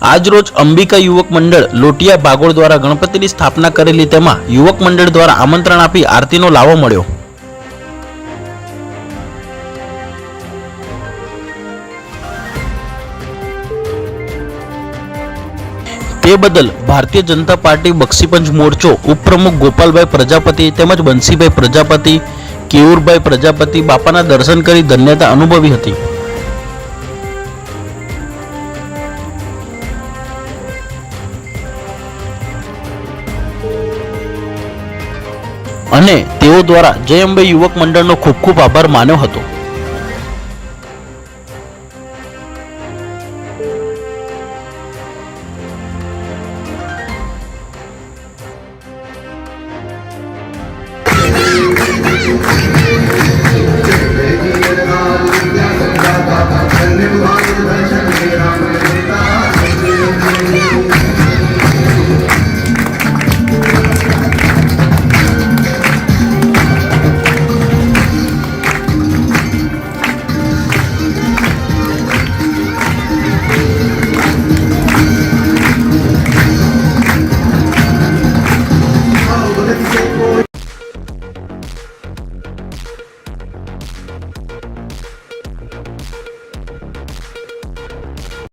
આજરોજ અંબિકા યુવક મંડળ લોટિયા ભાગોળ દ્વારા ગણપતિની સ્થાપના કરેલી, તેમાં યુવક મંડળ દ્વારા આમંત્રણ આપી આરતીનો લાવો મળ્યો। તે બદલ ભારતીય જનતા પાર્ટી બક્ષીપંચ મોરચો ઉપપ્રમુખ ગોપાલભાઈ પ્રજાપતિ તેમજ બંસીભાઈ પ્રજાપતિ, કેવુરભાઈ પ્રજાપતિ બાપાના દર્શન કરી ધન્યતા અનુભવી હતી અને તેઓ દ્વારા જય અંબે યુવક મંડળનો ખૂબ ખૂબ આભાર માન્યો હતો।